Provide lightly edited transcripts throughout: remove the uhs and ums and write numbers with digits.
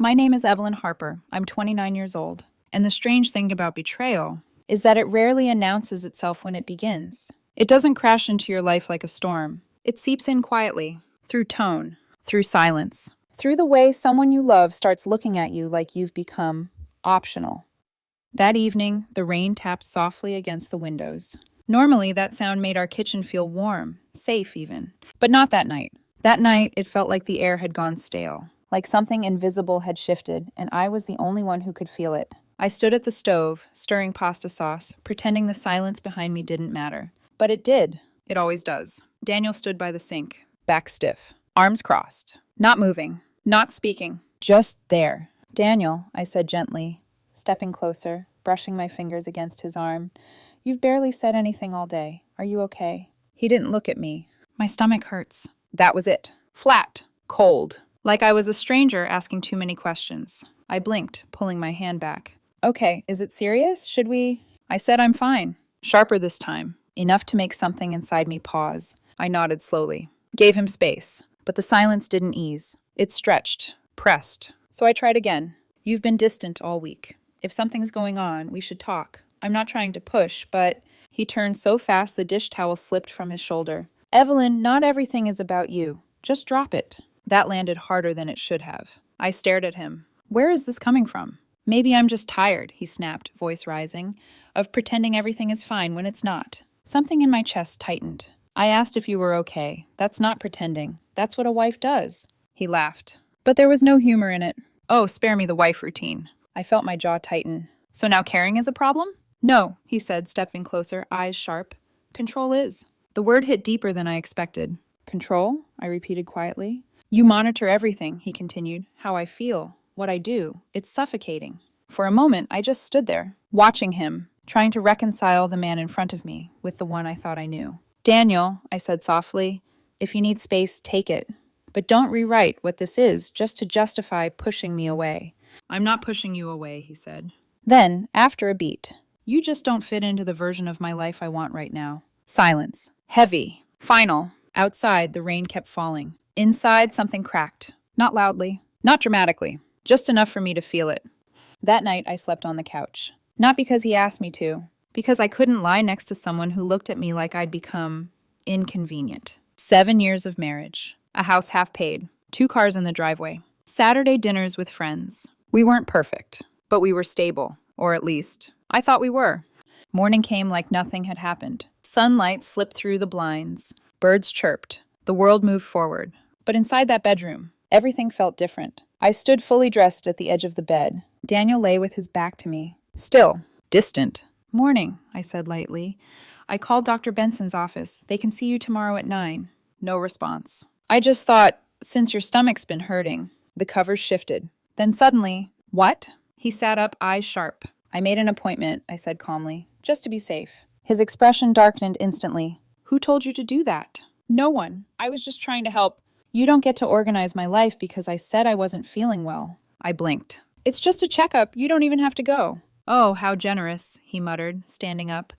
My name is Evelyn Harper. I'm 29 years old. And the strange thing about betrayal is that it rarely announces itself when it begins. It doesn't crash into your life like a storm. It seeps in quietly, through tone, through silence, through the way someone you love starts looking at you like you've become optional. That evening, the rain tapped softly against the windows. Normally, that sound made our kitchen feel warm, safe even. But not that night. That night, it felt like the air had gone stale, like something invisible had shifted, and I was the only one who could feel it. I stood at the stove, stirring pasta sauce, pretending the silence behind me didn't matter. But it did. It always does. Daniel stood by the sink, back stiff, arms crossed, not moving, not speaking, just there. "Daniel," I said gently, stepping closer, brushing my fingers against his arm. "You've barely said anything all day. Are you okay?" He didn't look at me. "My stomach hurts." That was it. Flat. Cold. Like I was a stranger asking too many questions. I blinked, pulling my hand back. "Okay, is it serious? Should we—" I said I'm fine. Sharper this time. Enough to make something inside me pause. I nodded slowly. Gave him space. But the silence didn't ease. It stretched. Pressed. So I tried again. "You've been distant all week. If something's going on, we should talk. I'm not trying to push, but—" He turned so fast the dish towel slipped from his shoulder. "Evelyn, not everything is about you. Just drop it." That landed harder than it should have. I stared at him. Where is this coming from? "Maybe I'm just tired," he snapped, voice rising, "of pretending everything is fine when it's not." Something in my chest tightened. "I asked if you were okay. That's not pretending. That's what a wife does." He laughed. But there was no humor in it. "Oh, spare me the wife routine." I felt my jaw tighten. "So now caring is a problem?" "No," he said, stepping closer, eyes sharp. "Control is." The word hit deeper than I expected. "Control?" I repeated quietly. "You monitor everything," he continued. "How I feel, what I do. It's suffocating." For a moment, I just stood there, watching him, trying to reconcile the man in front of me with the one I thought I knew. "Daniel," I said softly, "if you need space, take it. But don't rewrite what this is just to justify pushing me away." "I'm not pushing you away," he said. Then, after a beat, "You just don't fit into the version of my life I want right now." Silence. Heavy. Final. Outside, the rain kept falling. Inside, something cracked. Not loudly. Not dramatically. Just enough for me to feel it. That night, I slept on the couch. Not because he asked me to. Because I couldn't lie next to someone who looked at me like I'd become inconvenient. 7 years of marriage. A house half paid. 2 cars in the driveway. Saturday dinners with friends. We weren't perfect, but we were stable. Or at least, I thought we were. Morning came like nothing had happened. Sunlight slipped through the blinds. Birds chirped. The world moved forward. But inside that bedroom, everything felt different. I stood fully dressed at the edge of the bed. Daniel lay with his back to me. Still. Distant. "Morning," I said lightly. "I called Dr. Benson's office. They can see you tomorrow at 9. No response. "I just thought, since your stomach's been hurting." The covers shifted. Then suddenly, "What?" He sat up, eyes sharp. "I made an appointment," I said calmly, "just to be safe." His expression darkened instantly. "Who told you to do that?" "No one. I was just trying to help." "You don't get to organize my life because I said I wasn't feeling well." I blinked. "It's just a checkup. You don't even have to go." "Oh, how generous," he muttered, standing up.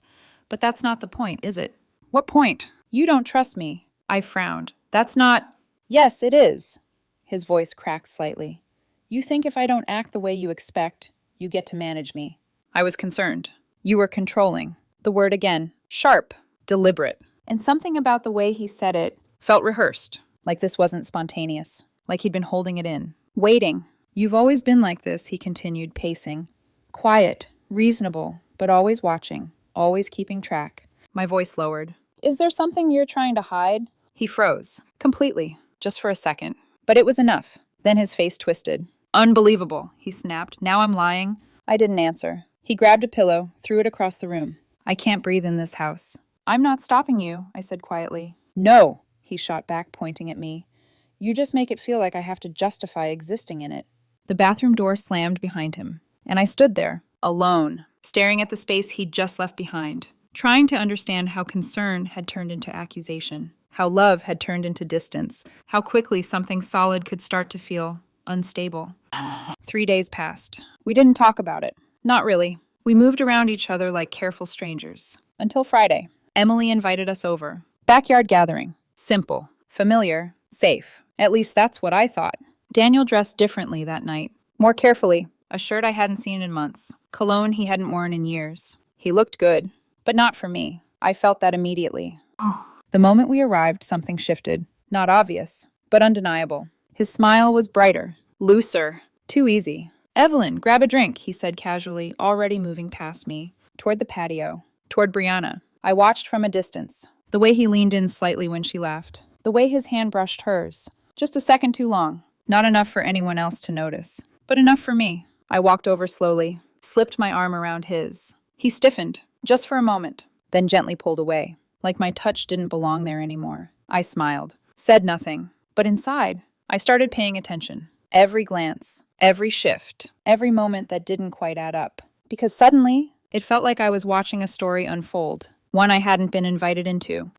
"But that's not the point, is it?" "What point?" "You don't trust me." I frowned. "That's not—" "Yes, it is." His voice cracked slightly. "You think if I don't act the way you expect, you get to manage me." I was concerned. "You were controlling." The word again. Sharp. Deliberate. And something about the way he said it felt rehearsed. Like this wasn't spontaneous. Like he'd been holding it in. Waiting. "You've always been like this," he continued, pacing. "Quiet. Reasonable. But always watching. Always keeping track." My voice lowered. "Is there something you're trying to hide?" He froze. Completely. Just for a second. But it was enough. Then his face twisted. "Unbelievable," he snapped. "Now I'm lying." I didn't answer. He grabbed a pillow, threw it across the room. "I can't breathe in this house." "I'm not stopping you," I said quietly. "No," he shot back, pointing at me. "You just make it feel like I have to justify existing in it." The bathroom door slammed behind him, and I stood there, alone, staring at the space he'd just left behind, trying to understand how concern had turned into accusation, how love had turned into distance, how quickly something solid could start to feel unstable. 3 days passed. We didn't talk about it. Not really. We moved around each other like careful strangers. Until Friday. Emily invited us over. Backyard gathering. Simple. Familiar. Safe. At least that's what I thought. Daniel dressed differently that night. More carefully, a shirt I hadn't seen in months, cologne he hadn't worn in years. He looked good, but not for me. I felt that immediately. The moment we arrived, something shifted. Not obvious, but undeniable. His smile was brighter, looser, too easy. "Evelyn, grab a drink," he said casually, already moving past me, toward the patio, toward Brianna. I watched from a distance, the way he leaned in slightly when she laughed, the way his hand brushed hers. Just a second too long. Not enough for anyone else to notice, but enough for me. I walked over slowly, slipped my arm around his. He stiffened, just for a moment, then gently pulled away, like my touch didn't belong there anymore. I smiled, said nothing, but inside, I started paying attention. Every glance, every shift, every moment that didn't quite add up. Because suddenly, it felt like I was watching a story unfold, one I hadn't been invited into.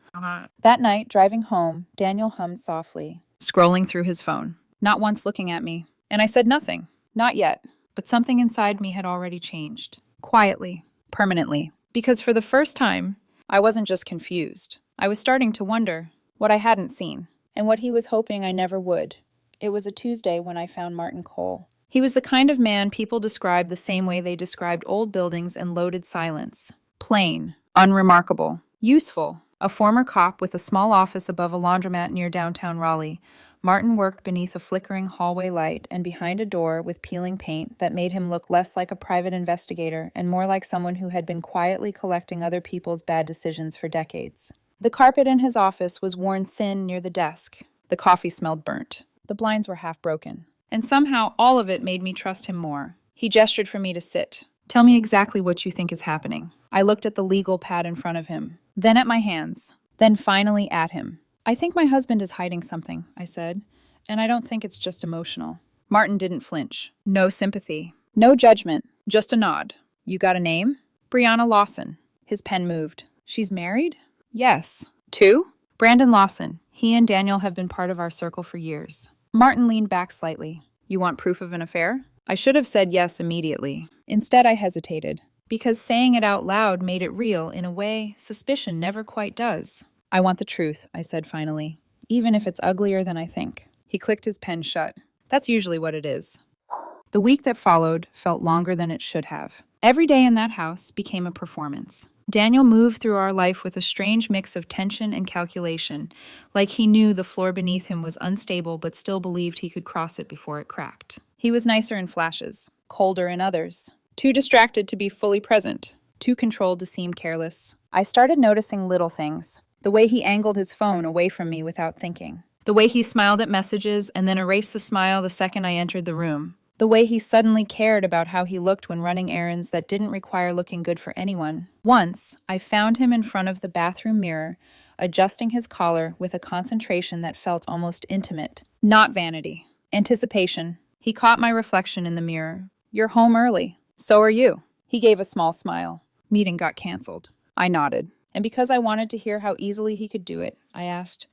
That night, driving home, Daniel hummed softly, scrolling through his phone, not once looking at me. And I said nothing. Not yet. But something inside me had already changed. Quietly. Permanently. Because for the first time, I wasn't just confused. I was starting to wonder what I hadn't seen, and what he was hoping I never would. It was a Tuesday when I found Martin Cole. He was the kind of man people describe the same way they described old buildings and loaded silence. Plain, unremarkable, useful. A former cop with a small office above a laundromat near downtown Raleigh, Martin worked beneath a flickering hallway light and behind a door with peeling paint that made him look less like a private investigator and more like someone who had been quietly collecting other people's bad decisions for decades. The carpet in his office was worn thin near the desk. The coffee smelled burnt. The blinds were half broken. And somehow all of it made me trust him more. He gestured for me to sit. "Tell me exactly what you think is happening." I looked at the legal pad in front of him, then at my hands, then finally at him. "I think my husband is hiding something," I said, "and I don't think it's just emotional." Martin didn't flinch. No sympathy. No judgment. Just a nod. "You got a name?" "Brianna Lawson." His pen moved. "She's married?" "Yes." "Two?" "Brandon Lawson. He and Daniel have been part of our circle for years." Martin leaned back slightly. "You want proof of an affair?" I should have said yes immediately. Instead, I hesitated, because saying it out loud made it real in a way suspicion never quite does. "I want the truth," I said finally, "even if it's uglier than I think." He clicked his pen shut. That's usually what it is. The week that followed felt longer than it should have. Every day in that house became a performance. Daniel moved through our life with a strange mix of tension and calculation, like he knew the floor beneath him was unstable but still believed he could cross it before it cracked. He was nicer in flashes, colder in others, too distracted to be fully present, too controlled to seem careless. I started noticing little things. The way he angled his phone away from me without thinking. The way he smiled at messages and then erased the smile the second I entered the room. The way he suddenly cared about how he looked when running errands that didn't require looking good for anyone. Once, I found him in front of the bathroom mirror, adjusting his collar with a concentration that felt almost intimate. Not vanity. Anticipation. He caught my reflection in the mirror. "You're home early. So are you." He gave a small smile. "Meeting got canceled." I nodded. And because I wanted to hear how easily he could do it, I asked,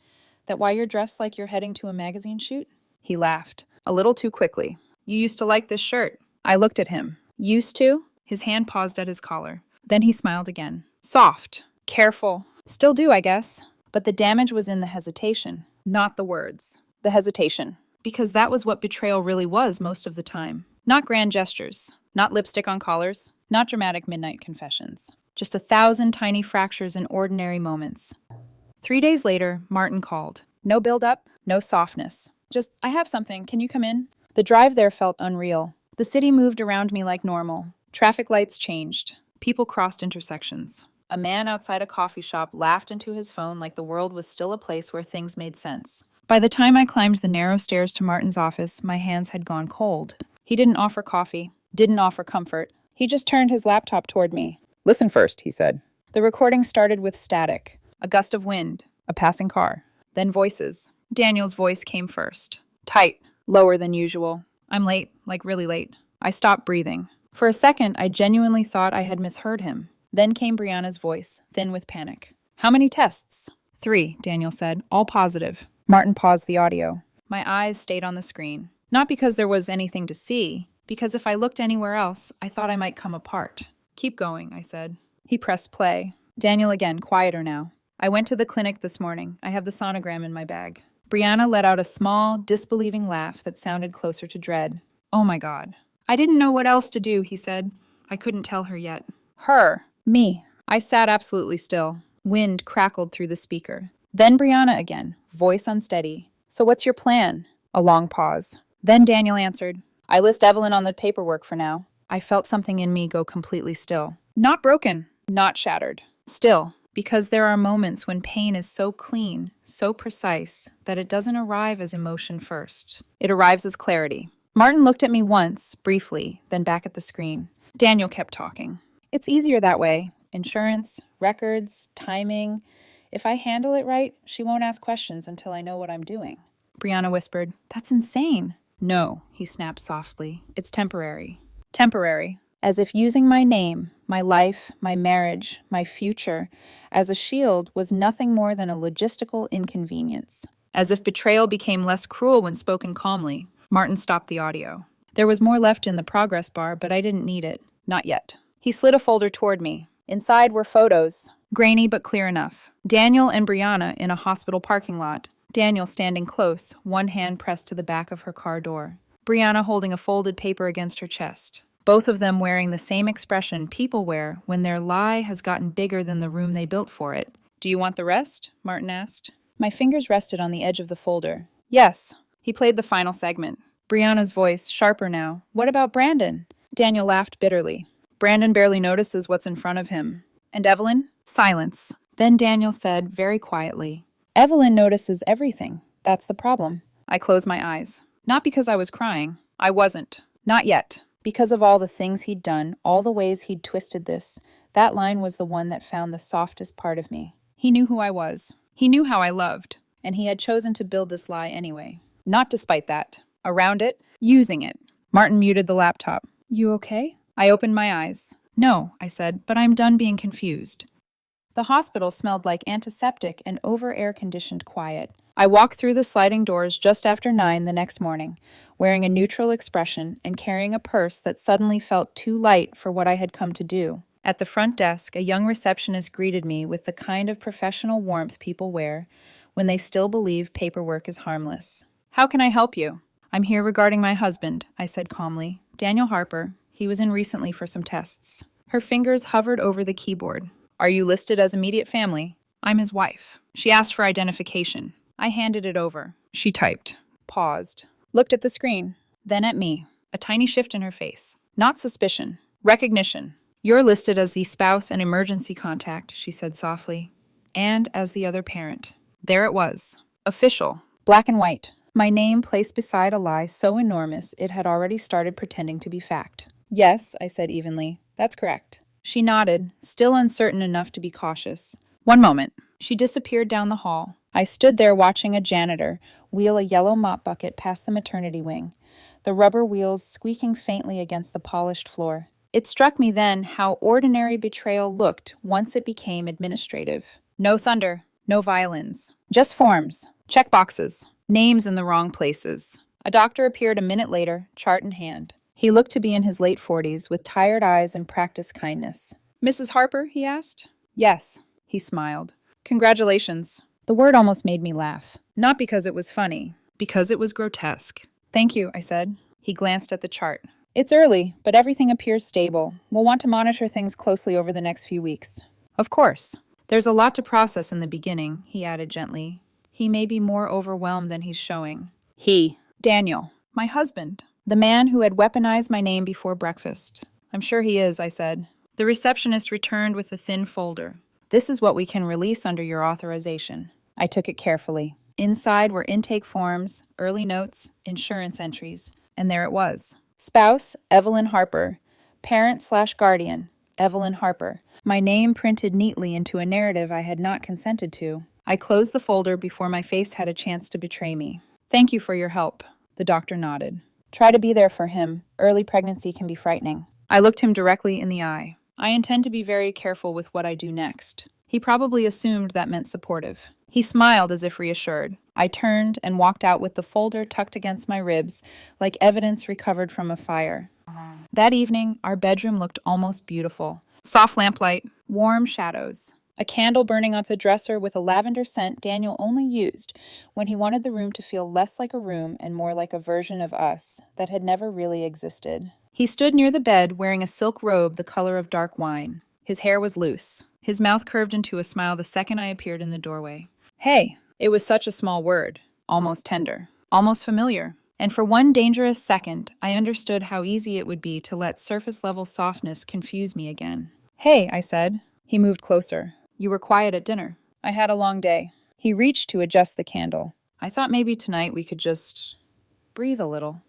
"That why you're dressed like you're heading to a magazine shoot?" He laughed, a little too quickly. "You used to like this shirt." I looked at him. "Used to?" His hand paused at his collar. Then he smiled again. Soft. Careful. "Still do, I guess." But the damage was in the hesitation, not the words. The hesitation. Because that was what betrayal really was most of the time. Not grand gestures. Not lipstick on collars. Not dramatic midnight confessions. Just 1,000 tiny fractures in ordinary moments. 3 days later, Martin called. No build-up, no softness. Just, "I have something, can you come in?" The drive there felt unreal. The city moved around me like normal. Traffic lights changed. People crossed intersections. A man outside a coffee shop laughed into his phone like the world was still a place where things made sense. By the time I climbed the narrow stairs to Martin's office, my hands had gone cold. He didn't offer coffee, didn't offer comfort. He just turned his laptop toward me. "Listen first," he said. The recording started with static, a gust of wind, a passing car, then voices. Daniel's voice came first. Tight, lower than usual. "I'm late, like really late." I stopped breathing. For a second, I genuinely thought I had misheard him. Then came Brianna's voice, thin with panic. "How many tests?" 3, Daniel said, all positive. Martin paused the audio. My eyes stayed on the screen. Not because there was anything to see, because if I looked anywhere else, I thought I might come apart. "Keep going," I said. He pressed play. Daniel again, quieter now. "I went to the clinic this morning. I have the sonogram in my bag." Brianna let out a small, disbelieving laugh that sounded closer to dread. Oh my God. I didn't know what else to do, he said. I couldn't tell her yet. Her. Me. I sat absolutely still. Wind crackled through the speaker. Then Brianna again, voice unsteady. So what's your plan? A long pause. Then Daniel answered. I list Evelyn on the paperwork for now. I felt something in me go completely still. Not broken, not shattered. Still, because there are moments when pain is so clean, so precise, that it doesn't arrive as emotion first. It arrives as clarity. Martin looked at me once, briefly, then back at the screen. Daniel kept talking. It's easier that way. Insurance, records, timing. If I handle it right, she won't ask questions until I know what I'm doing. Brianna whispered, That's insane. No, he snapped softly. It's temporary. Temporary. As if using my name, my life, my marriage, my future, as a shield was nothing more than a logistical inconvenience. As if betrayal became less cruel when spoken calmly. Martin stopped the audio. There was more left in the progress bar, but I didn't need it. Not yet. He slid a folder toward me. Inside were photos, grainy but clear enough. Daniel and Brianna in a hospital parking lot. Daniel standing close, one hand pressed to the back of her car door. Brianna holding a folded paper against her chest. Both of them wearing the same expression people wear when their lie has gotten bigger than the room they built for it. Do you want the rest? Martin asked. My fingers rested on the edge of the folder. Yes. He played the final segment. Brianna's voice, sharper now. What about Brandon? Daniel laughed bitterly. Brandon barely notices what's in front of him. And Evelyn? Silence. Then Daniel said, very quietly, Evelyn notices everything. That's the problem. I closed my eyes. Not because I was crying. I wasn't. Not yet. Because of all the things he'd done, all the ways he'd twisted this, that line was the one that found the softest part of me. He knew who I was. He knew how I loved. And he had chosen to build this lie anyway. Not despite that. Around it, using it. Martin muted the laptop. You okay? I opened my eyes. No, I said, but I'm done being confused. The hospital smelled like antiseptic and over-air-conditioned quiet. I walked through the sliding doors just after 9 the next morning, wearing a neutral expression and carrying a purse that suddenly felt too light for what I had come to do. At the front desk, a young receptionist greeted me with the kind of professional warmth people wear when they still believe paperwork is harmless. How can I help you? I'm here regarding my husband, I said calmly. Daniel Harper. He was in recently for some tests. Her fingers hovered over the keyboard. Are you listed as immediate family? I'm his wife. She asked for identification. I handed it over. She typed, paused, looked at the screen, then at me. A tiny shift in her face. Not suspicion. Recognition. You're listed as the spouse and emergency contact, she said softly, and as the other parent. There it was. Official. Black and white. My name placed beside a lie so enormous it had already started pretending to be fact. Yes, I said evenly. That's correct. She nodded, still uncertain enough to be cautious. One moment. She disappeared down the hall. I stood there watching a janitor wheel a yellow mop bucket past the maternity wing, the rubber wheels squeaking faintly against the polished floor. It struck me then how ordinary betrayal looked once it became administrative. No thunder, no violins. Just forms, check boxes, names in the wrong places. A doctor appeared a minute later, chart in hand. He looked to be in his late 40s, with tired eyes and practiced kindness. Mrs. Harper, he asked. Yes, he smiled. Congratulations. The word almost made me laugh. Not because it was funny, because it was grotesque. Thank you, I said. He glanced at the chart. It's early, but everything appears stable. We'll want to monitor things closely over the next few weeks. Of course. There's a lot to process in the beginning, he added gently. He may be more overwhelmed than he's showing. He. Daniel. My husband. The man who had weaponized my name before breakfast. I'm sure he is, I said. The receptionist returned with a thin folder. This is what we can release under your authorization. I took it carefully. Inside were intake forms, early notes, insurance entries. And there it was. Spouse, Evelyn Harper. Parent/guardian, Evelyn Harper. My name printed neatly into a narrative I had not consented to. I closed the folder before my face had a chance to betray me. Thank you for your help. The doctor nodded. Try to be there for him. Early pregnancy can be frightening. I looked him directly in the eye. I intend to be very careful with what I do next. He probably assumed that meant supportive. He smiled as if reassured. I turned and walked out with the folder tucked against my ribs, like evidence recovered from a fire. That evening, our bedroom looked almost beautiful. Soft lamplight, warm shadows. a candle burning on the dresser with a lavender scent Daniel only used when he wanted the room to feel less like a room and more like a version of us that had never really existed. He stood near the bed wearing a silk robe the color of dark wine. His hair was loose. His mouth curved into a smile the second I appeared in the doorway. Hey, it was such a small word, almost tender, almost familiar. And for one dangerous second, I understood how easy it would be to let surface-level softness confuse me again. Hey, I said. He moved closer. You were quiet at dinner. I had a long day. He reached to adjust the candle. I thought maybe tonight we could just breathe a little.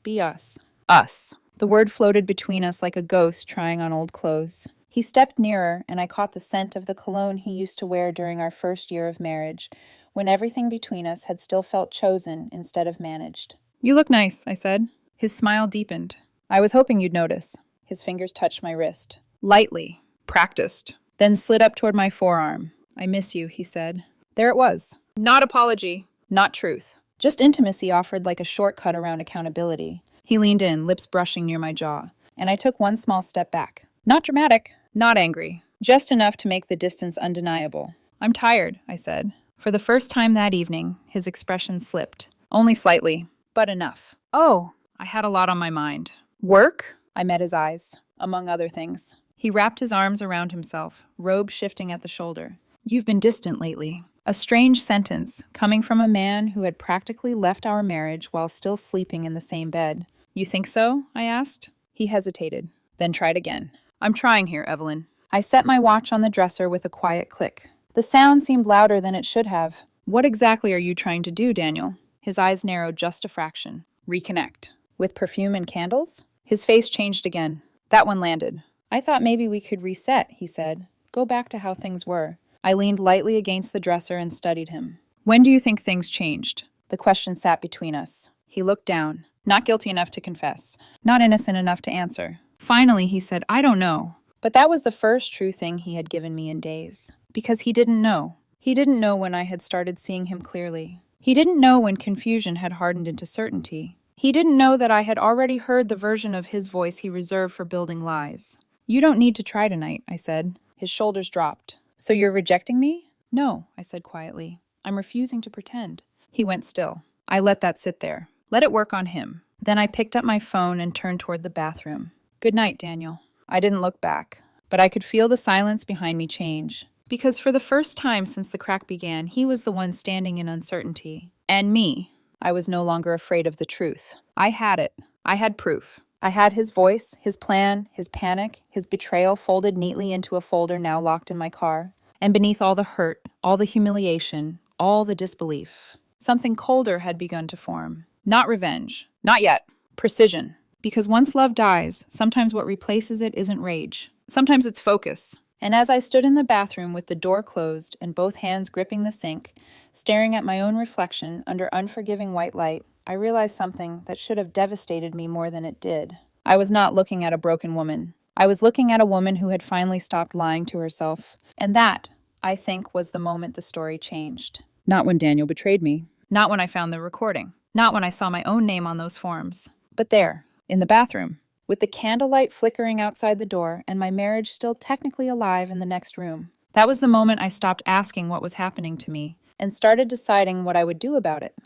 Be us. Us. The word floated between us like a ghost trying on old clothes. He stepped nearer, and I caught the scent of the cologne he used to wear during our first year of marriage, when everything between us had still felt chosen instead of managed. You look nice, I said. His smile deepened. I was hoping you'd notice. His fingers touched my wrist. Lightly. Practiced. Then slid up toward my forearm. I miss you, he said. There it was. Not apology. Not truth. Just intimacy offered like a shortcut around accountability. He leaned in, lips brushing near my jaw, and I took one small step back. Not dramatic. Not angry. Just enough to make the distance undeniable. I'm tired, I said. For the first time that evening, his expression slipped. Only slightly. But enough. Oh, I had a lot on my mind. Work? I met his eyes, among other things. He wrapped his arms around himself, robe shifting at the shoulder. You've been distant lately. A strange sentence, coming from a man who had practically left our marriage while still sleeping in the same bed. You think so? I asked. He hesitated, then tried again. I'm trying here, Evelyn. I set my watch on the dresser with a quiet click. The sound seemed louder than it should have. What exactly are you trying to do, Daniel? His eyes narrowed just a fraction. Reconnect. With perfume and candles? His face changed again. That one landed. I thought maybe we could reset, he said. Go back to how things were. I leaned lightly against the dresser and studied him. When do you think things changed? The question sat between us. He looked down. Not guilty enough to confess. Not innocent enough to answer. Finally, he said, I don't know. But that was the first true thing he had given me in days. Because he didn't know. He didn't know when I had started seeing him clearly. He didn't know when confusion had hardened into certainty. He didn't know that I had already heard the version of his voice he reserved for building lies. You don't need to try tonight, I said. His shoulders dropped. So you're rejecting me? No, I said quietly. I'm refusing to pretend. He went still. I let that sit there. Let it work on him. Then I picked up my phone and turned toward the bathroom. Good night, Daniel. I didn't look back, but I could feel the silence behind me change. Because for the first time since the crack began, he was the one standing in uncertainty. And me. I was no longer afraid of the truth. I had it. I had proof. I had his voice, his plan, his panic, his betrayal folded neatly into a folder now locked in my car. And beneath all the hurt, all the humiliation, all the disbelief, something colder had begun to form. Not revenge. Not yet. Precision. Because once love dies, sometimes what replaces it isn't rage. Sometimes it's focus. And as I stood in the bathroom with the door closed and both hands gripping the sink, staring at my own reflection under unforgiving white light, I realized something that should have devastated me more than it did. I was not looking at a broken woman. I was looking at a woman who had finally stopped lying to herself. And that, I think, was the moment the story changed. Not when Daniel betrayed me. Not when I found the recording. Not when I saw my own name on those forms. But there, in the bathroom. With the candlelight flickering outside the door and my marriage still technically alive in the next room. That was the moment I stopped asking what was happening to me and started deciding what I would do about it.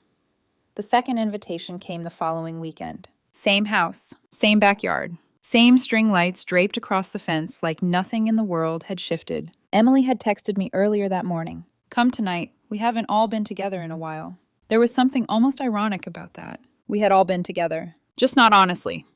The second invitation came the following weekend. Same house, same backyard, same string lights draped across the fence like nothing in the world had shifted. Emily had texted me earlier that morning. Come tonight, we haven't all been together in a while. There was something almost ironic about that. We had all been together, just not honestly.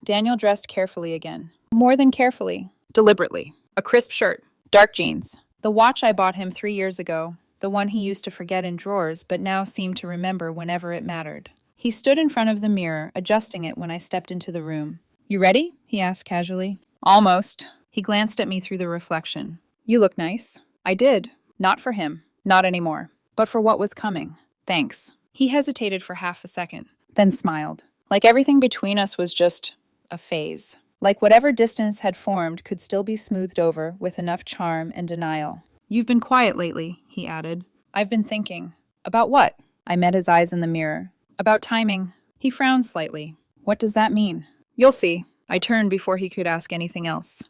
Daniel dressed carefully again. More than carefully. Deliberately. A crisp shirt. Dark jeans. The watch I bought him 3 years ago. The one he used to forget in drawers, but now seemed to remember whenever it mattered. He stood in front of the mirror, adjusting it when I stepped into the room. You ready? He asked casually. Almost. He glanced at me through the reflection. You look nice. I did. Not for him. Not anymore. But for what was coming. Thanks. He hesitated for half a second, then smiled. Like everything between us was just a phase. Like whatever distance had formed could still be smoothed over with enough charm and denial. You've been quiet lately, he added. I've been thinking. About what? I met his eyes in the mirror. About timing. He frowned slightly. What does that mean? You'll see. I turned before he could ask anything else.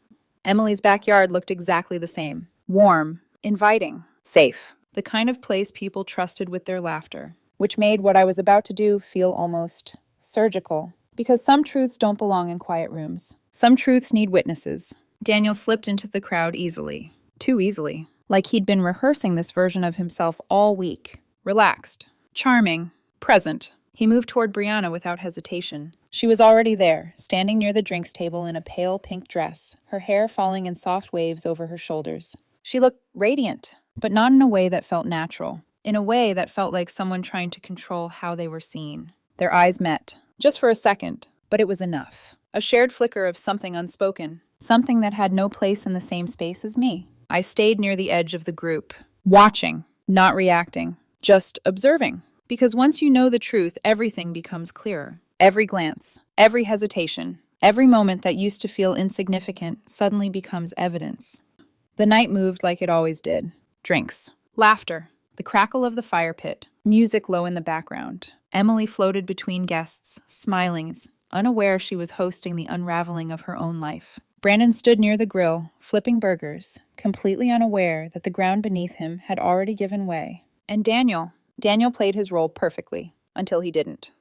Emily's backyard looked exactly the same. Warm, inviting, safe, the kind of place people trusted with their laughter, which made what I was about to do feel almost surgical. Because some truths don't belong in quiet rooms. Some truths need witnesses. Daniel slipped into the crowd easily. Too easily. Like he'd been rehearsing this version of himself all week. Relaxed. Charming. Present. He moved toward Brianna without hesitation. She was already there, standing near the drinks table in a pale pink dress, her hair falling in soft waves over her shoulders. She looked radiant, but not in a way that felt natural. In a way that felt like someone trying to control how they were seen. Their eyes met. Just for a second, but it was enough. A shared flicker of something unspoken. Something that had no place in the same space as me. I stayed near the edge of the group, watching, not reacting, just observing. Because once you know the truth, everything becomes clearer. Every glance, every hesitation, every moment that used to feel insignificant suddenly becomes evidence. The night moved like it always did. Drinks, laughter, the crackle of the fire pit, music low in the background. Emily floated between guests, smiling, unaware she was hosting the unraveling of her own life. Brandon stood near the grill, flipping burgers, completely unaware that the ground beneath him had already given way. And Daniel played his role perfectly, until he didn't.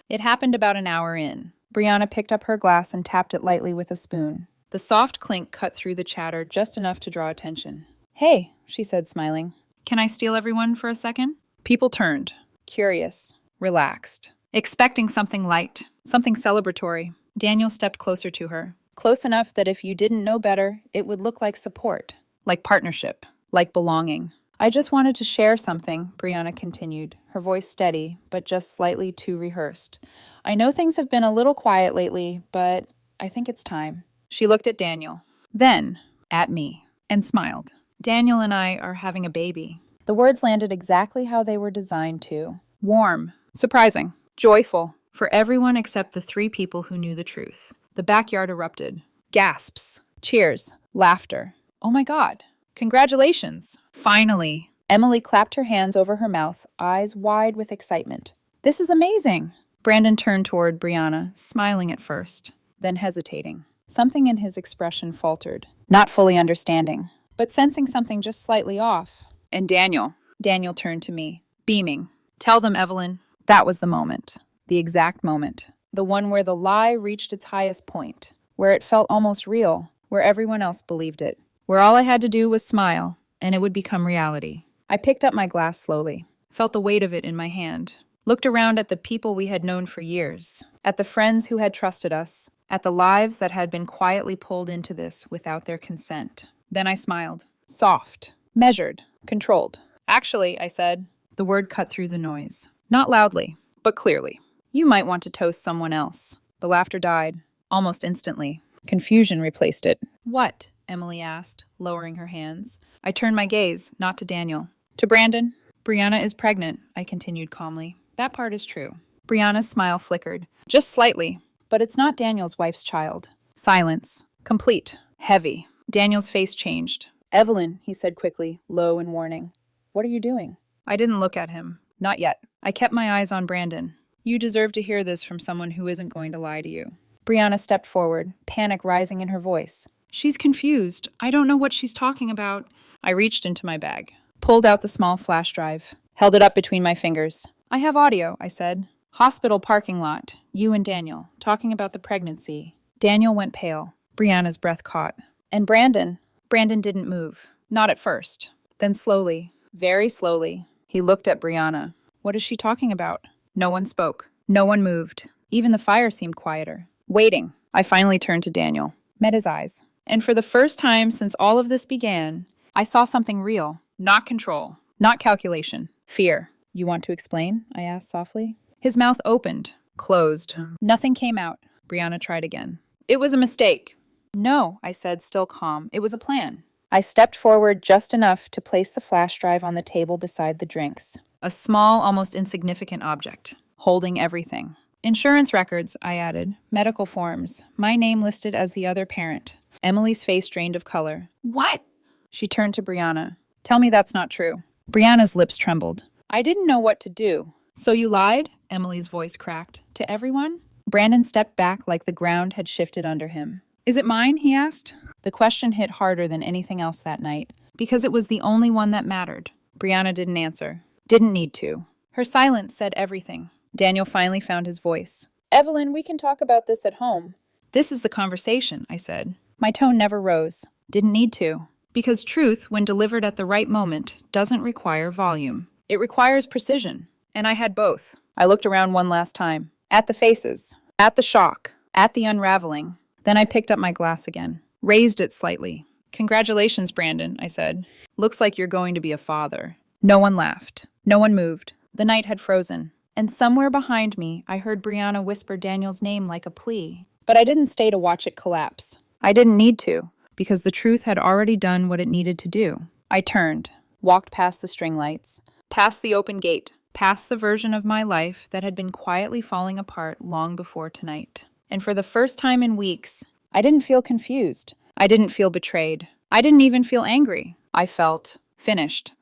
It happened about an hour in. Brianna picked up her glass and tapped it lightly with a spoon. The soft clink cut through the chatter just enough to draw attention. "Hey," she said, smiling. "Can I steal everyone for a second?" People turned, curious, relaxed, expecting something light, something celebratory. Daniel stepped closer to her, close enough that if you didn't know better, it would look like support, like partnership, like belonging. "I just wanted to share something," Brianna continued, her voice steady, but just slightly too rehearsed. "I know things have been a little quiet lately, but I think it's time." She looked at Daniel, then at me, and smiled. "Daniel and I are having a baby." The words landed exactly how they were designed to. Warm, surprising, joyful, for everyone except the 3 people who knew the truth. The backyard erupted. Gasps, cheers, laughter. "Oh my God. Congratulations. Finally." Emily clapped her hands over her mouth, eyes wide with excitement. "This is amazing." Brandon turned toward Brianna, smiling at first, then hesitating. Something in his expression faltered, not fully understanding, but sensing something just slightly off. "And Daniel." Daniel turned to me, beaming. "Tell them, Evelyn." That was the moment. The exact moment. The one where the lie reached its highest point. Where it felt almost real. Where everyone else believed it. Where all I had to do was smile, and it would become reality. I picked up my glass slowly. Felt the weight of it in my hand. Looked around at the people we had known for years. At the friends who had trusted us. At the lives that had been quietly pulled into this without their consent. Then I smiled. Soft. Measured. Controlled. "Actually," I said. The word cut through the noise. Not loudly, but clearly. "You might want to toast someone else." The laughter died, almost instantly. Confusion replaced it. "What?" Emily asked, lowering her hands. I turned my gaze, not to Daniel. To Brandon. "Brianna is pregnant," I continued calmly. "That part is true." Brianna's smile flickered. Just slightly. "But it's not Daniel's wife's child." Silence. Complete. Heavy. Daniel's face changed. "Evelyn," he said quickly, low and warning. "What are you doing?" I didn't look at him. Not yet. I kept my eyes on Brandon. "You deserve to hear this from someone who isn't going to lie to you." Brianna stepped forward, panic rising in her voice. "She's confused. I don't know what she's talking about." I reached into my bag, pulled out the small flash drive, held it up between my fingers. "I have audio," I said. "Hospital parking lot. You and Daniel, talking about the pregnancy." Daniel went pale. Brianna's breath caught. "And Brandon?" Brandon didn't move. Not at first. Then slowly, very slowly, he looked at Brianna. "What is she talking about?" No one spoke. No one moved. Even the fire seemed quieter. Waiting. I finally turned to Daniel. Met his eyes. And for the first time since all of this began, I saw something real. Not control. Not calculation. Fear. "You want to explain?" I asked softly. His mouth opened. Closed. Nothing came out. Brianna tried again. "It was a mistake." "No," I said, still calm. "It was a plan." I stepped forward just enough to place the flash drive on the table beside the drinks. A small, almost insignificant object, holding everything. "Insurance records," I added. "Medical forms. My name listed as the other parent." Emily's face drained of color. "What?" She turned to Brianna. "Tell me that's not true." Brianna's lips trembled. I didn't know what to do. "So you lied?" Emily's voice cracked. "To everyone?" Brandon stepped back like the ground had shifted under him. "Is it mine?" he asked. The question hit harder than anything else that night. Because it was the only one that mattered. Brianna didn't answer. Didn't need to. Her silence said everything. Daniel finally found his voice. Evelyn, we can talk about this at home. This is the conversation, I said. My tone never rose. Didn't need to. Because truth, when delivered at the right moment, doesn't require volume. It requires precision. And I had both. I looked around one last time. At the faces. At the shock. At the unraveling. Then I picked up my glass again. Raised it slightly. Congratulations, Brandon, I said. Looks like you're going to be a father. No one laughed. No one moved. The night had frozen. And somewhere behind me, I heard Brianna whisper Daniel's name like a plea. But I didn't stay to watch it collapse. I didn't need to, because the truth had already done what it needed to do. I turned, walked past the string lights, past the open gate, past the version of my life that had been quietly falling apart long before tonight. And for the first time in weeks, I didn't feel confused. I didn't feel betrayed. I didn't even feel angry. I felt finished.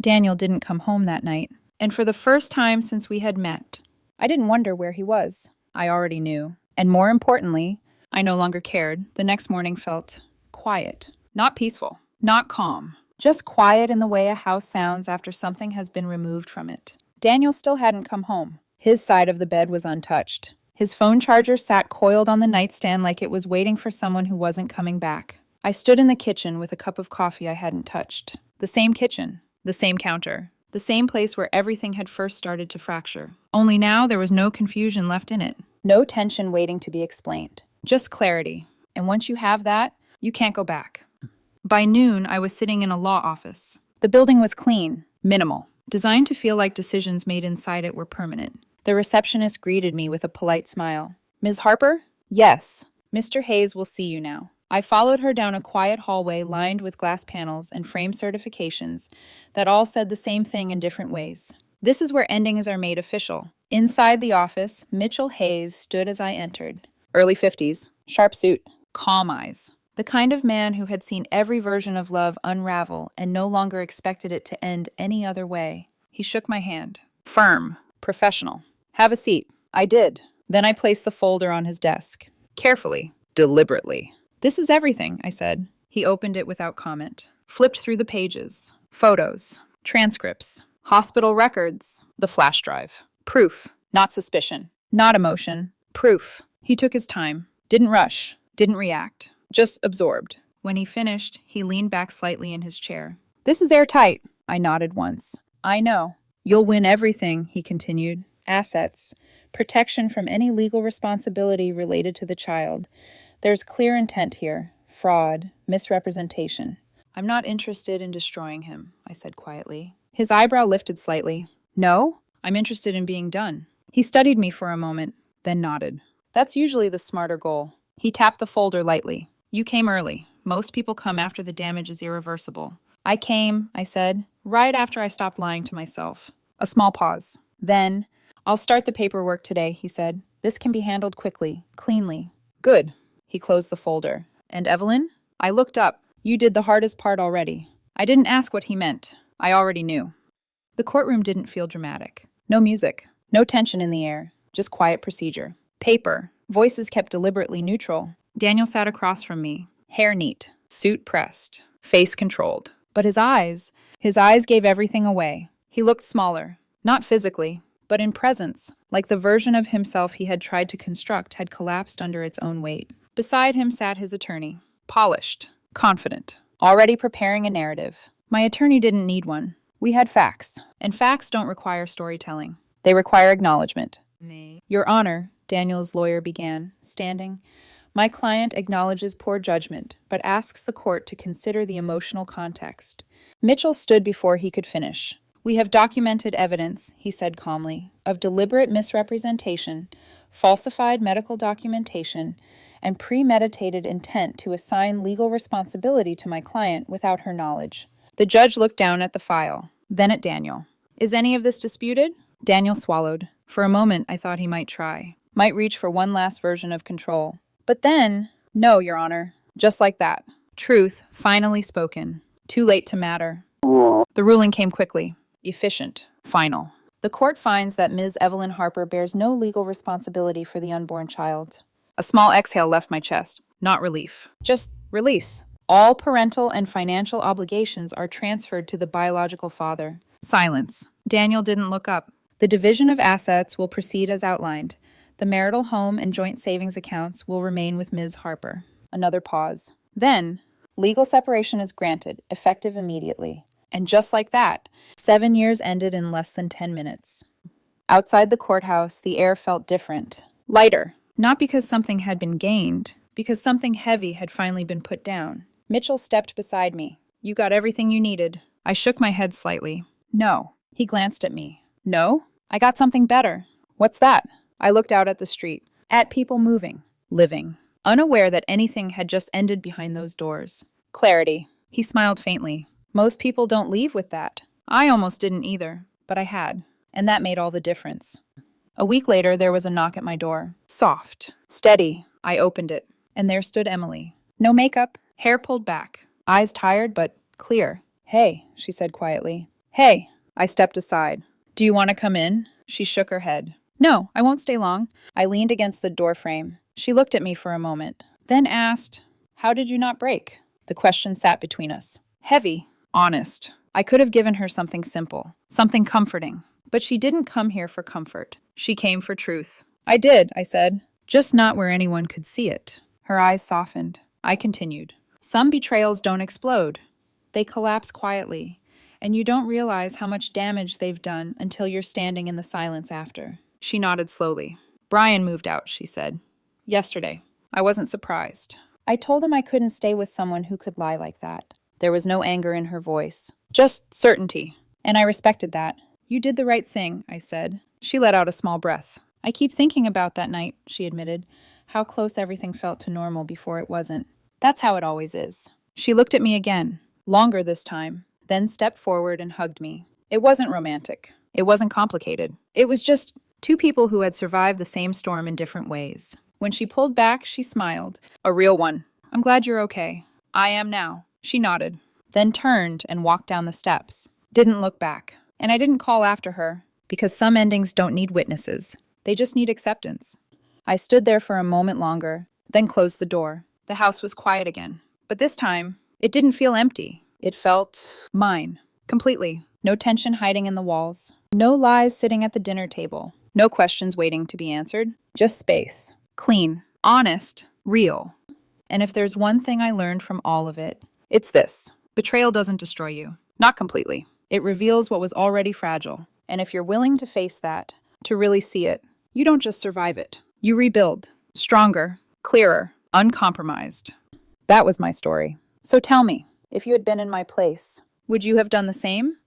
Daniel didn't come home that night. And for the first time since we had met, I didn't wonder where he was. I already knew. And more importantly, I no longer cared. The next morning felt quiet. Not peaceful. Not calm. Just quiet in the way a house sounds after something has been removed from it. Daniel still hadn't come home. His side of the bed was untouched. His phone charger sat coiled on the nightstand like it was waiting for someone who wasn't coming back. I stood in the kitchen with a cup of coffee I hadn't touched. The same kitchen. The same counter. The same place where everything had first started to fracture. Only now there was no confusion left in it. No tension waiting to be explained. Just clarity. And once you have that, you can't go back. By noon, I was sitting in a law office. The building was clean, minimal, designed to feel like decisions made inside it were permanent. The receptionist greeted me with a polite smile. Ms. Harper? Yes. Mr. Hayes will see you now. I followed her down a quiet hallway lined with glass panels and frame certifications that all said the same thing in different ways. This is where endings are made official. Inside the office, Mitchell Hayes stood as I entered. Early 50s, sharp suit, calm eyes. The kind of man who had seen every version of love unravel and no longer expected it to end any other way. He shook my hand. Firm, professional. Have a seat. I did. Then I placed the folder on his desk. Carefully, deliberately. This is everything, I said. He opened it without comment. Flipped through the pages. Photos. Transcripts. Hospital records. The flash drive. Proof. Not suspicion. Not emotion. Proof. He took his time. Didn't rush. Didn't react. Just absorbed. When he finished, he leaned back slightly in his chair. This is airtight. I nodded once. I know. You'll win everything, he continued. Assets. Protection from any legal responsibility related to the child. There's clear intent here. Fraud. Misrepresentation. I'm not interested in destroying him, I said quietly. His eyebrow lifted slightly. No? I'm interested in being done. He studied me for a moment, then nodded. That's usually the smarter goal. He tapped the folder lightly. You came early. Most people come after the damage is irreversible. I came, I said, right after I stopped lying to myself. A small pause. Then, I'll start the paperwork today, he said. This can be handled quickly, cleanly. Good. He closed the folder. And Evelyn? I looked up. You did the hardest part already. I didn't ask what he meant. I already knew. The courtroom didn't feel dramatic. No music. No tension in the air. Just quiet procedure. Paper. Voices kept deliberately neutral. Daniel sat across from me. Hair neat. Suit pressed. Face controlled. But his eyes gave everything away. He looked smaller. Not physically, but in presence. Like the version of himself he had tried to construct had collapsed under its own weight. Beside him sat his attorney. Polished. Confident. Already preparing a narrative. My attorney didn't need one. We had facts. And facts don't require storytelling. They require acknowledgement. Your Honor, Daniel's lawyer began, standing. My client acknowledges poor judgment, but asks the court to consider the emotional context. Mitchell stood before he could finish. We have documented evidence, he said calmly, of deliberate misrepresentation, falsified medical documentation, and premeditated intent to assign legal responsibility to my client without her knowledge. The judge looked down at the file, then at Daniel. Is any of this disputed? Daniel swallowed. For a moment, I thought he might try. Might reach for one last version of control. But then, no, Your Honor. Just like that. Truth, finally spoken. Too late to matter. The ruling came quickly. Efficient. Final. The court finds that Ms. Evelyn Harper bears no legal responsibility for the unborn child. A small exhale left my chest. Not relief. Just release. All parental and financial obligations are transferred to the biological father. Silence. Daniel didn't look up. The division of assets will proceed as outlined. The marital home and joint savings accounts will remain with Ms. Harper. Another pause. Then, legal separation is granted, effective immediately. And just like that, 7 years ended in less than 10 minutes. Outside the courthouse, the air felt different. Lighter. Not because something had been gained, because something heavy had finally been put down. Mitchell stepped beside me. You got everything you needed. I shook my head slightly. No. He glanced at me. No? I got something better. What's that? I looked out at the street, at people moving, living, unaware that anything had just ended behind those doors. Clarity. He smiled faintly. Most people don't leave with that. I almost didn't either, but I had, and that made all the difference. A week later, there was a knock at my door. Soft. Steady. I opened it, and there stood Emily. No makeup, hair pulled back, eyes tired but clear. Hey, she said quietly. Hey. I stepped aside. Do you want to come in? She shook her head. No, I won't stay long. I leaned against the doorframe. She looked at me for a moment, then asked, How did you not break? The question sat between us. Heavy, honest. I could have given her something simple, something comforting. But she didn't come here for comfort. She came for truth. I did, I said. Just not where anyone could see it. Her eyes softened. I continued. Some betrayals don't explode. They collapse quietly, and you don't realize how much damage they've done until you're standing in the silence after. She nodded slowly. Brian moved out, she said. Yesterday. I wasn't surprised. I told him I couldn't stay with someone who could lie like that. There was no anger in her voice, just certainty. And I respected that. You did the right thing, I said. She let out a small breath. I keep thinking about that night, she admitted, how close everything felt to normal before it wasn't. That's how it always is. She looked at me again, longer this time, then stepped forward and hugged me. It wasn't romantic. It wasn't complicated. It was just two people who had survived the same storm in different ways. When she pulled back, she smiled. A real one. I'm glad you're okay. I am now. She nodded, then turned and walked down the steps. Didn't look back. And I didn't call after her, because some endings don't need witnesses. They just need acceptance. I stood there for a moment longer, then closed the door. The house was quiet again. But this time, it didn't feel empty. It felt mine, completely. No tension hiding in the walls. No lies sitting at the dinner table. No questions waiting to be answered. Just space. Clean. Honest. Real. And if there's one thing I learned from all of it, it's this. Betrayal doesn't destroy you. Not completely. It reveals what was already fragile. And if you're willing to face that, to really see it, you don't just survive it. You rebuild. Stronger. Clearer. Uncompromised. That was my story. So tell me, if you had been in my place, would you have done the same?